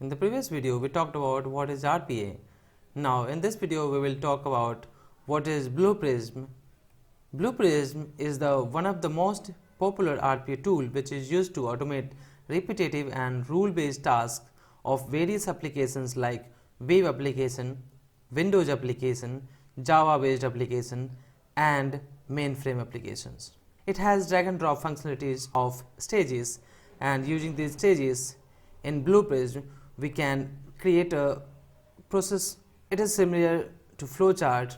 In the previous video, we talked about what is RPA. Now, in this video, we will talk about what is Blue Prism. Blue Prism is one of the most popular RPA tool which is used to automate repetitive and rule-based tasks of various applications like web application, Windows application, Java-based application, and mainframe applications. It has drag and drop functionalities of stages, and using these stages in Blue Prism, we can create a process. It is similar to flowchart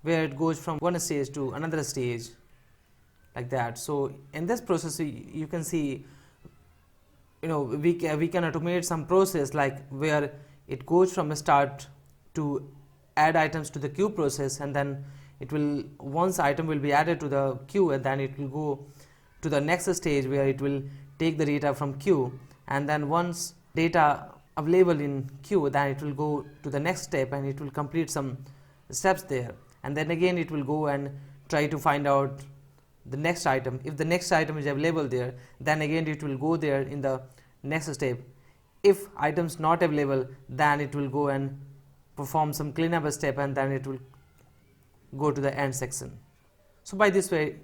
where it goes from one stage to another stage like that. So in this process you can see, we can automate some process like where it goes from a start to add items to the queue process, and then it will, once item will be added to the queue, and then it will go to the next stage where it will take the data from queue, and then once data available in queue, then it will go to the next step and it will complete some steps there, and then again it will go and try to find out the next item. If the next item is available there, then again it will go there in the next step. If items not available, then it will go and perform some cleanup step, and then it will go to the end section. So by this way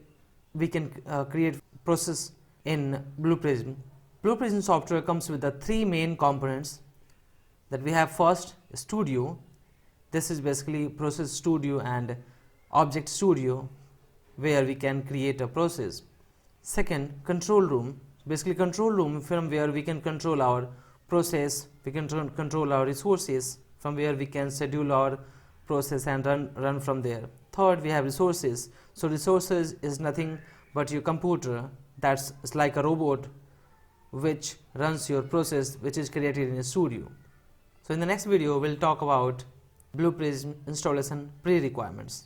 we can create process in Blue Prism. Blue Prism software comes with the three main components that we have. First, Studio. This is basically Process Studio and Object Studio, where we can create a process. Second, Control Room. Basically control room from where we can control our process, we can control our resources, from where we can schedule our process and run from there. Third, we have Resources. So resources is nothing but your computer, that's like a robot which runs your process, which is created in a studio. So in the next video we'll talk about Blue Prism installation pre-requirements.